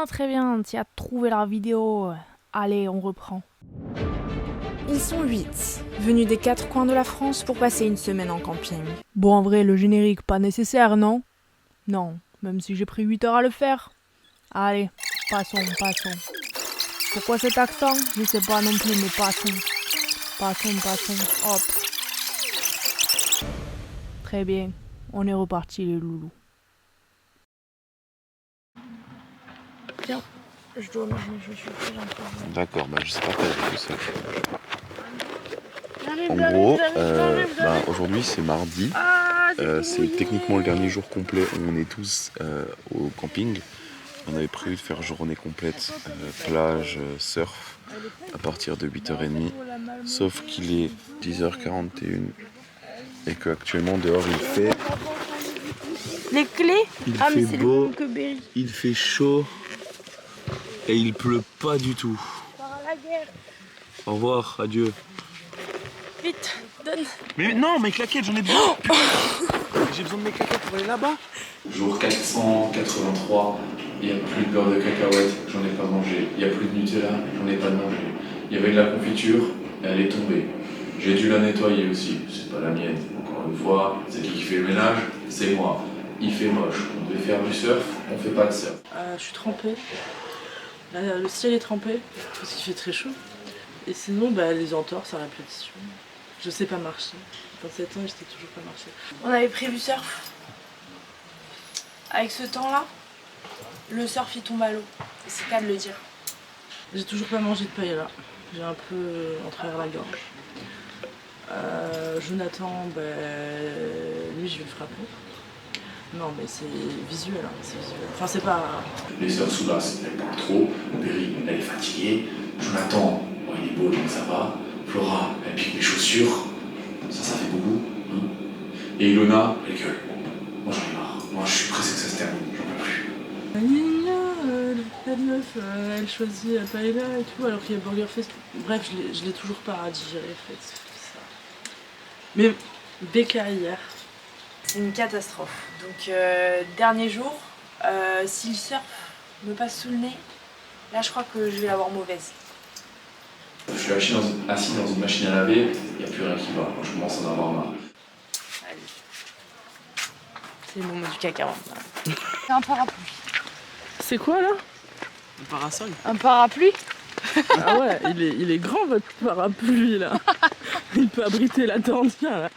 très bien, tu as trouvé la vidéo. Allez, on reprend. Ils sont 8, venus des 4 coins de la France pour passer une semaine en camping. Bon, en vrai, le générique, pas nécessaire, non? Non, même si j'ai pris 8 heures à le faire. Allez, passons. Pourquoi cet accent? Je sais pas non plus, mais passons. Hop. Très bien, on est reparti les loulous. Tiens, je dois mettre mes chaussures. D'accord, je sais pas faire tout ça. En gros, aujourd'hui c'est mardi. C'est techniquement le dernier jour complet où on est tous au camping. On avait prévu de faire journée complète, plage, surf, à partir de 8h30. Sauf qu'il est 10h41 et qu'actuellement dehors il fait... Les clés? Il fait beau, il fait chaud et il pleut pas du tout. Au revoir, adieu. Vite, donne. Mais non, mes claquettes, j'en ai besoin. J'ai besoin de mes claquettes pour aller là-bas. Jour 483, il n'y a plus de beurre de cacahuète, j'en ai pas mangé. Il n'y a plus de Nutella, j'en ai pas mangé. Il y avait de la confiture, elle est tombée. J'ai dû la nettoyer aussi, c'est pas la mienne. Encore une fois, c'est qui fait le ménage? C'est moi. Il fait moche. On devait faire du surf, on fait pas de surf. Je suis trempée. Le ciel est trempé parce qu'il fait très chaud. Et sinon, les entorses à répétition. Je sais pas marcher. Dans 7 ans, je sais toujours pas marcher. On avait prévu surf. Avec ce temps-là, le surf il tombe à l'eau. C'est qu'à de le dire. J'ai toujours pas mangé de paella. J'ai un peu en travers la gorge. Jonathan, lui je vais le frapper. Non mais c'est visuel, c'est visuel. Enfin c'est pas... Les heures sous glace, elle parle trop. Perry, elle est fatiguée. Jonathan, il est beau donc ça va. Flora, elle pique mes chaussures. Ça fait beaucoup. Hein. Et Ilona, elle gueule. Moi j'en ai marre. Moi je suis pressé que ça se termine. J'en peux plus. La meuf, elle choisit la paella et tout, alors qu'il y a Burger Fest. Bref, je l'ai toujours pas digéré, en fait. Ça. Mais Becca hier. C'est une catastrophe. Donc dernier jour, si le surf me passe sous le nez, là je crois que je vais l'avoir mauvaise. Je suis assis dans une machine à laver, il n'y a plus rien qui va. Je commence à en avoir marre. Allez. C'est le moment du caca. C'est un parapluie. C'est quoi là? Un parasol. Un parapluie? Ah ouais, il est grand votre parapluie là. Il peut abriter la Tandien là.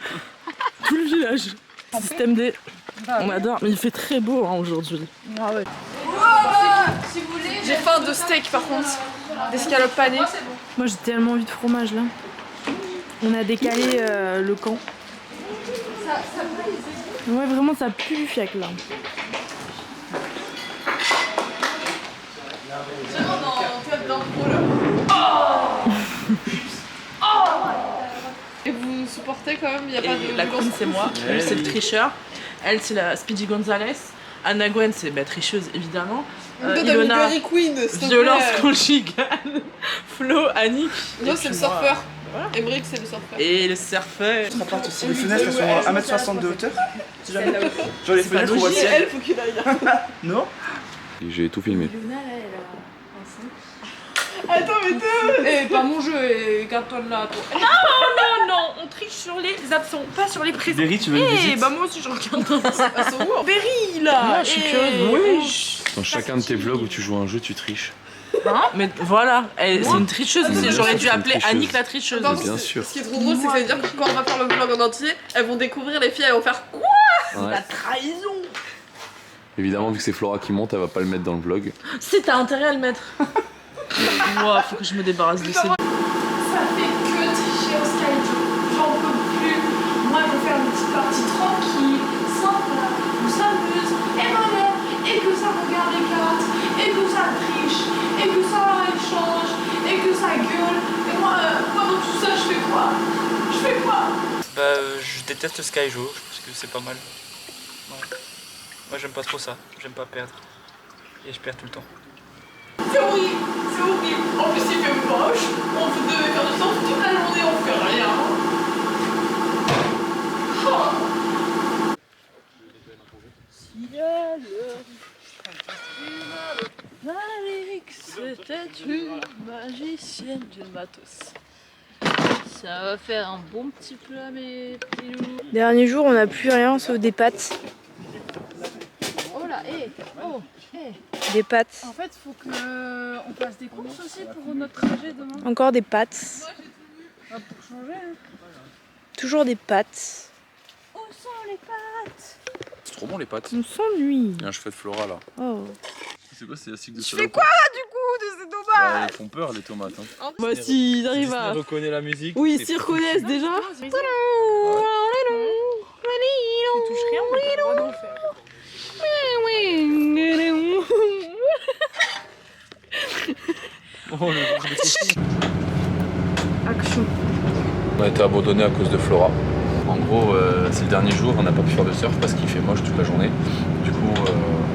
Tout le village. Système D. On adore, mais il fait très beau aujourd'hui. Ah ouais. J'ai faim de steak par contre. D'escalope panée. Moi j'ai tellement envie de fromage là. On a décalé le camp. Ouais vraiment ça pue du fiac là. Et vous supportez quand même, il n'y a pas de... La queen c'est moi, lui c'est le tricheur. Elle c'est la Speedy Gonzalez. Anna Gwen c'est tricheuse évidemment. Ilona, violence conjugale. Flo, Annick. Moi c'est le surfeur. Emric c'est le surfeur. Et le surfeur. Je te rapporte aussi. Les fenêtres elles sont à 1m60 de hauteur. Si jamais. Genre les fenêtres où Elle faut qu'il aille. Non. J'ai tout filmé. Attends mais t'es... pas mon jeu, garde-toi de là toi. Non, on triche sur les absents, pas sur les présents. Berry, tu veux une visite? Moi aussi je regarde. Elles sont où? Berry là. Je suis curieuse. Oui. Dans chacun de tes vlogs où tu joues à un jeu, tu triches. Mais voilà, c'est une tricheuse. Mais J'aurais bien dû sûr, appeler c'est une Annick la tricheuse. Attends, bien sûr. Ce qui est trop drôle, c'est que ça veut dire que quand on va faire le vlog en entier, elles vont découvrir les filles, elles vont faire quoi? Ouais. La trahison. Évidemment, vu que c'est Flora qui monte, elle va pas le mettre dans le vlog. Si t'as intérêt à le mettre. Moi, faut que je me débarrasse de ces... Ça fait que tricher au Skype. J'en peux plus. Moi je veux faire une petite partie tranquille, sympa, où ça s'amuse, et malheur, et que ça regarde les cartes, et que ça triche, et que ça échange, et que ça gueule. Et moi dans tout ça, je fais quoi? Je déteste Skyjo, parce que c'est pas mal. Ouais. Moi j'aime pas trop ça, j'aime pas perdre. Et je perds tout le temps. C'est horrible, c'est horrible. En plus il fait moche, on devait faire du surf toute la journée, on fait rien. Oh. que c'était une magicienne du matos. Ça va faire un bon petit plat, mes petits loups. Dernier jour, on n'a plus rien sauf des pâtes. Oh là, oh, Des pâtes. En fait, faut qu'on fasse des courses aussi pour notre trajet demain. Encore des pâtes. Pour changer. Hein. Toujours des pâtes. Où sont les pâtes? C'est trop bon les pâtes. On s'ennuie. Il y a un cheveu de Flora là. Oh. C'est quoi, c'est la cycle de Je fais quoi du coup de ces tomates? Elles font peur les tomates. Hein. Bah, s'ils arrivent à. reconnaît la musique. Oui, s'ils reconnaissent déjà. Tu touches rien, on n'a pas le droit d'en faire. Action. On a été abandonné à cause de Flora. En gros, c'est le dernier jour, on n'a pas pu faire de surf parce qu'il fait moche toute la journée. Du coup,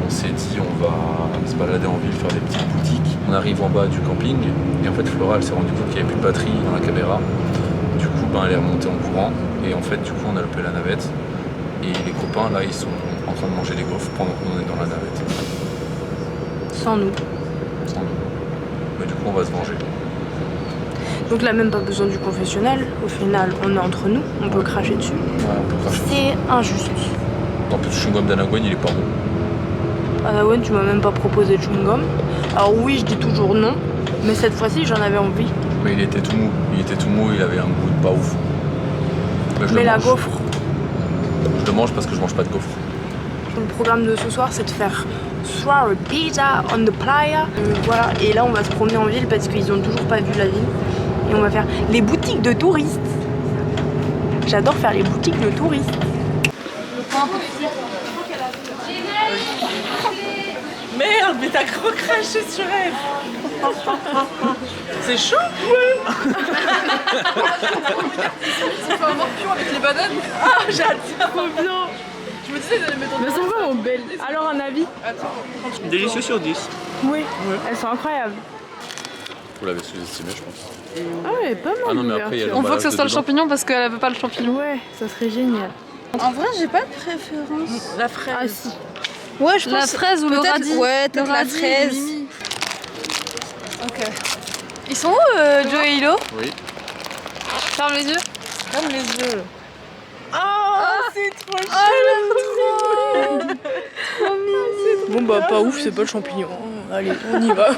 on s'est dit on va se balader en ville, faire des petites boutiques. On arrive en bas du camping et en fait Flora elle s'est rendue compte qu'il n'y avait plus de batterie dans la caméra. Du coup, elle est remontée en courant et en fait du coup on a loupé la navette. Et les copains là ils sont en train de manger des gaufres pendant qu'on est dans la navette. Sans nous. Sans nous. Mais du coup on va se venger. Donc là, même pas besoin du confessionnal. Au final, on est entre nous, on peut cracher dessus. Ouais, on peut cracher. C'est injuste. En plus le chewing-gum d'Anagwen il est pas bon. Anagwen, tu m'as même pas proposé de chewing-gum. Alors oui, je dis toujours non, mais cette fois-ci, j'en avais envie. Mais il était tout mou. Il avait un goût de pas ouf. Je Mais le la mange. gaufre, Je le mange parce que je mange pas de gaufre. le programme de ce soir, c'est de faire soit une pizza on the playa. Voilà, et là, on va se promener en ville parce qu'ils ont toujours pas vu la ville. Et on va faire les boutiques de touristes. J'adore faire les boutiques de touristes. Merde, mais t'as trop craché sur elle. C'est chaud? Ça fait un morpion avec les bananes. Ah, j'adore. Trop bien. Je me disais d'aller mettre Mais elles sont vraiment belles. Alors, un avis? Délicieux sur 10. Oui, elles sont incroyables. Vous l'avez sous-estimé je pense. Ah ouais, pas mal. Ah non mais après il y a On veut que ça soit le dedans. champignon parce qu'elle veut pas le champignon. Ouais, ça serait génial. En vrai, j'ai pas de préférence. La fraise. Ah si. Ouais, je pense. La fraise ou le peut-être- radis? Ouais, peut-être Le la radis, fraise. Mimi. Ok. Ils sont où, Joe et Hilo? Oui. Ferme les yeux. Ferme les yeux. C'est trop Bon bah pas ouf, c'est pas le champignon. Allez, on y va.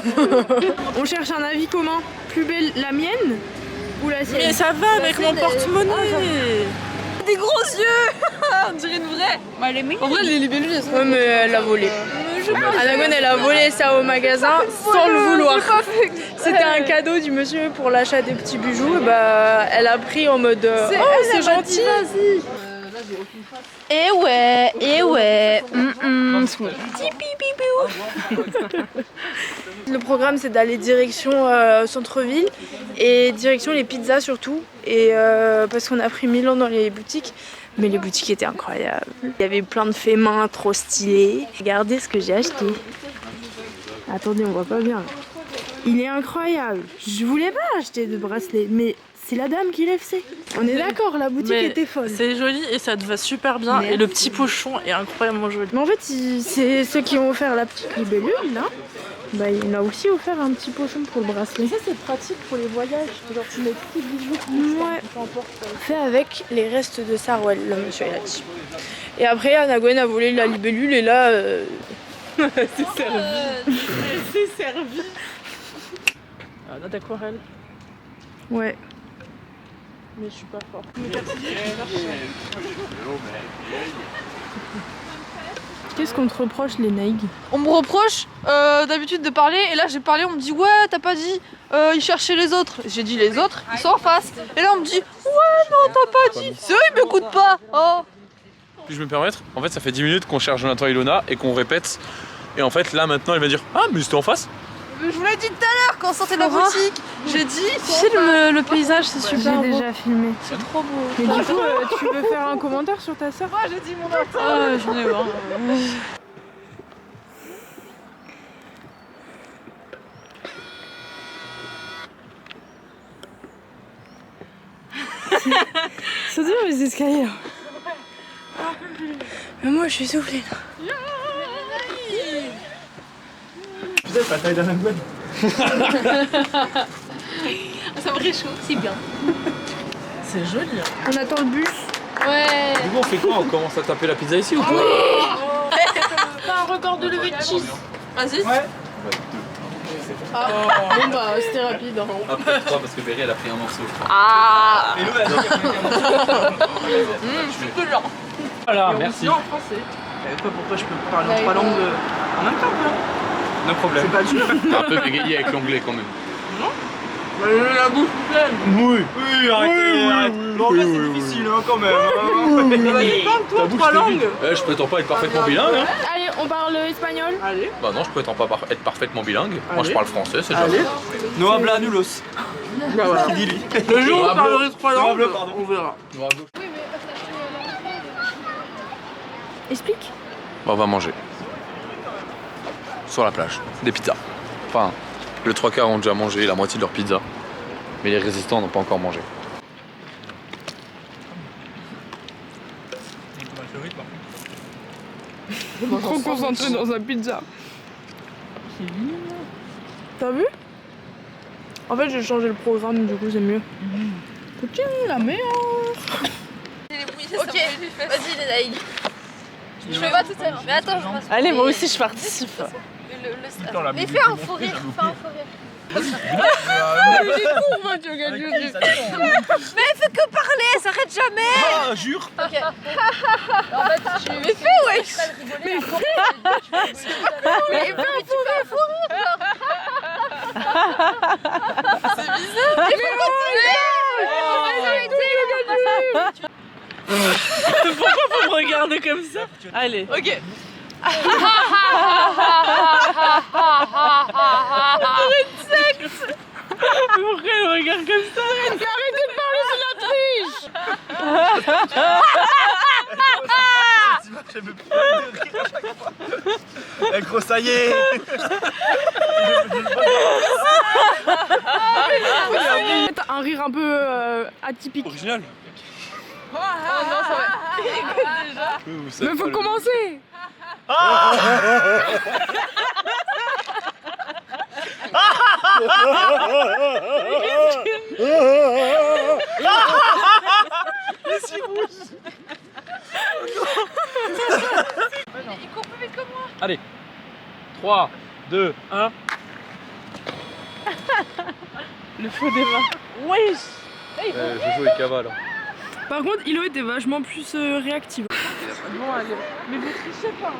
On cherche un avis commun. Plus belle la mienne ou la sienne? Mais ça va avec mon porte-monnaie. Des gros yeux. On dirait une vraie. En vrai, les libellules, elles sont... Ouais mais elle a volé. Anagwen elle a volé ça au magasin sans le vouloir. C'était un cadeau du monsieur pour l'achat des petits bijoux. Et bah elle a pris en mode oh c'est gentil. Eh ouais. Le programme c'est d'aller direction centre-ville et direction les pizzas surtout. Et parce qu'on a pris Milan dans les boutiques. Mais les boutiques étaient incroyables. Il y avait plein de faits main trop stylés. Regardez ce que j'ai acheté. Attendez, on voit pas bien. Il est incroyable. Je voulais pas acheter de bracelet, mais c'est la dame qui l'a fait. On est d'accord, la boutique Mais était folle. c'est joli et ça te va super bien. Merci. Et le petit pochon est incroyablement joli. Mais en fait, c'est ceux qui ont offert la petite libellule là. Bah, il a aussi offert un petit pochon pour le bracelet. Ça, c'est pratique pour les voyages. Genre, tu mets tous les bijoux. Ouais. Fait avec les restes de Sarwell, le monsieur il a dit. Et après, Anagwen a volé la libellule et là. C'est servi. C'est servi. Ah, note aquarelle. Ouais. Mais je suis pas forte. Qu'est-ce qu'on te reproche, les naïgs? On me reproche d'habitude de parler et là j'ai parlé, on me dit ouais t'as pas dit ils cherchaient les autres. J'ai dit les autres, ils sont en face. Et là on me dit ouais non t'as pas dit. C'est eux ils m'écoutent pas. Oh. Puis-je me permettre? En fait ça fait 10 minutes qu'on cherche Jonathan et Ilona et qu'on répète. Et en fait là maintenant elle va dire ah mais c'était en face. Je vous l'ai dit tout à l'heure quand on sortait de la boutique. J'ai dit le paysage c'est J'ai super beau. déjà filmé. C'est trop beau. Mais du coup, tu veux faire un commentaire sur ta sœur? Moi j'ai dit mon enfant. J'en ai marre. C'est dur les escaliers. Mais moi je suis soufflée là. Tu sais, la taille d'Anagwen. Ça me réchauffe, c'est bien. C'est joli. Hein. On attend le bus. Ouais. Du coup, on fait quoi? On commence à taper la pizza ici ou quoi? T'as un record de levée de cheese. Vas-y. Ouais. Bon bah c'était rapide. Hein. Un peu 3 parce que Berry elle a pris un morceau. Ah. Et nous, elle a pris un morceau. Voilà, merci. En français. Je savais pas pourquoi je peux parler en 3 langues en même temps. Quoi. No problème. C'est pas dur. T'as un peu bégayé avec l'anglais quand même. La bouche pleine. Oui, arrêtez. L'anglais c'est difficile hein, quand même. Vas-y, parle-toi 3 langues. Je prétends pas être parfaitement bilingue. Hein. Allez, on parle espagnol. Allez. Bah non, je prétends pas être parfaitement bilingue. Moi je Allez. parle français, c'est déjà Allez. bien. No habla nulos. Bah voilà. Qui dit lui? Le jour où Bravo. on parlerait 3 langues, Bravo, pardon. on verra. Explique. Bon, on va manger. Sur la plage. Des pizzas. Enfin, le 3/4 ont déjà mangé la moitié de leur pizza. Mais les résistants n'ont pas encore mangé. Trop concentré dans sa pizza. T'as vu? En fait j'ai changé le programme, du coup c'est mieux. Tiens, la meilleure. Ok, vas-y les Aïg. Je fais pas tout seul. Mais attends, je passe. Allez, moi aussi je participe. Mais fais un faux rire. Fais un faux rire. Mais elle fait que parler, elle s'arrête jamais. Ah, jure. Ok. En fait, mais fais wesh. Mais fais un faux rire. C'est bizarre. Mais Pourquoi faut me regarder comme ça? Allez. Ok. Pourquoi elle regarde comme ça? Arrêtez de parler, c'est la triche. J'aime plus de rire à chaque fois. Eh gros, ça y est. Un rire un peu atypique. Original. Mais faut commencer. Il court plus vite que moi. Allez. 3, 2, 1. Le faux débat. Wesh. Je joue avec Cava là. Par contre, Ilo était vachement plus réactive. Bon, allez. Mais vous trichez pas. Hein.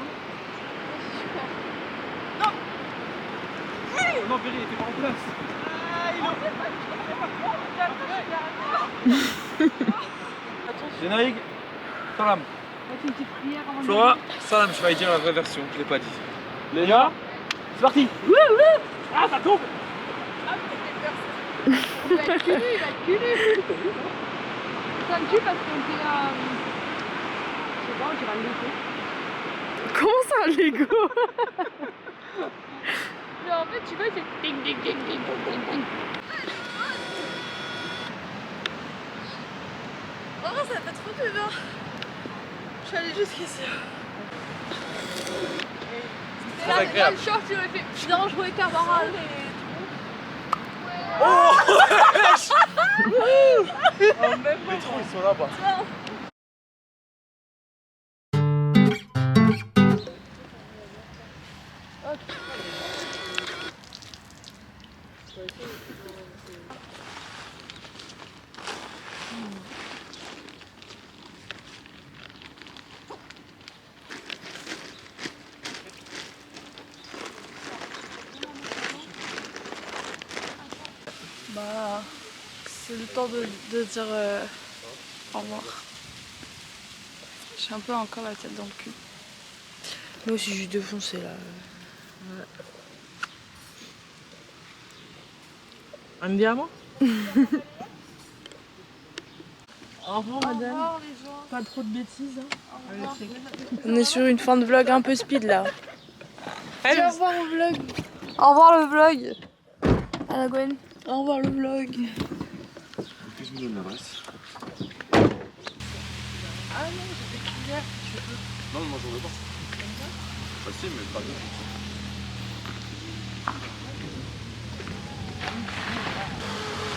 Non, Berry, il était pas en place. Générique. Salam. Flora, salam, je vais dire la vraie version, je l'ai pas dit. Léa, c'est parti. Ah, ça tombe. Il va être culu. Ça me tue parce qu'on dit je sais pas, on dirait un Lego. Comment ça, un Lego? Mais en fait, tu vois, c'est ding ding ding ding ding ding. Oh, ça fait trop du bien. Je suis allée jusqu'ici. Très agréable. Le short, il m'a fait bien jouer camarade. Les trous, ils sont là-bas. Bah, c'est le temps de dire au revoir. J'ai un peu encore la tête dans le cul. Moi aussi, je suis défoncée là. Andiamo? Au revoir, madame. Au revoir les gens. Pas trop de bêtises. Hein. On est sur une fin de vlog un peu speed là. Allez, Au revoir au vlog. Au revoir le vlog. À la Gwen. Au revoir le vlog. Est-ce que je me donne l'adresse? Ah non, j'ai des cuillères si tu veux. Non, moi j'en veux pas. Facile, mais pas bien.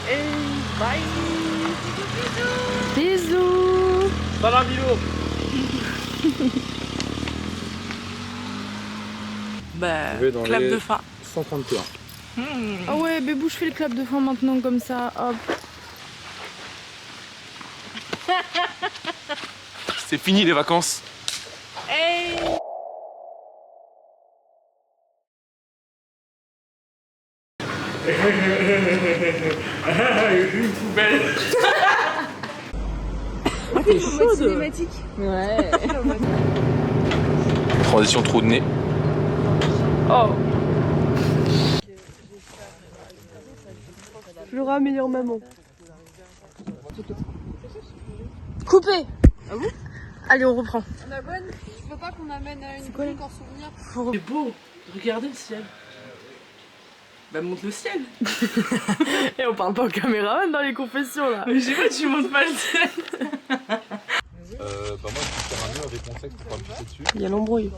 Et bye. Bisous. Salam Milo. Bah, Je vais dans clap les- de fin. 131. Ah ouais, Bébou, je fais le clap de fin maintenant comme ça, hop. C'est fini les vacances. Hey. Une poubelle. T'es chaude. Ouais. Transition trou de nez. Oh. Flora, meilleure maman. Coupé. Ah bon? Allez, on reprend. La bonne, tu veux pas qu'on amène une brique en souvenir? C'est beau. Regardez le ciel. Bah monte le ciel. Et on parle pas aux caméramans dans les confessions là. Mais je sais pas, tu montes pas le ciel. Bah moi je vais faire un nœud avec mon sexe pour pas me pisser dessus. Il y a l'embrouille.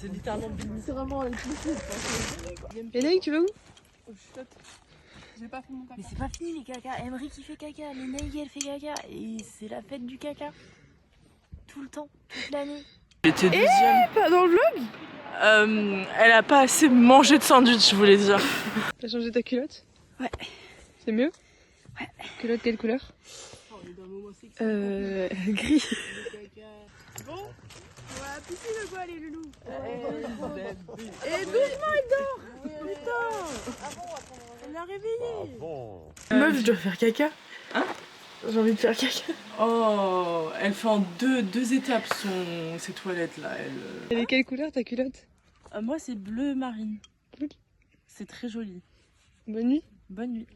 C'est littéralement C'est vraiment les plus. Lénaï, tu vas où? J'ai pas fait mon caca. Mais c'est pas fini les caca. Emery qui fait caca, Lénaï elle fait caca. Et c'est la fête du caca. Tout le temps, toute l'année. J'étais deuxième. Pas dans le vlog? Elle a pas assez mangé de sandwich, je voulais dire. T'as changé ta culotte? Ouais. C'est mieux? Ouais. Culotte quelle couleur? Gris. Bon, on va pisser le quoi les loulous? Et doucement il dort. Putain. On l'a réveillé. Meuf, je dois faire caca. Hein? J'ai envie de faire caca. Oh, elle fait en deux étapes ses toilettes là. Elle est quelle couleur ta culotte? Moi c'est bleu marine. Cool. C'est très joli. Bonne nuit. Bonne nuit.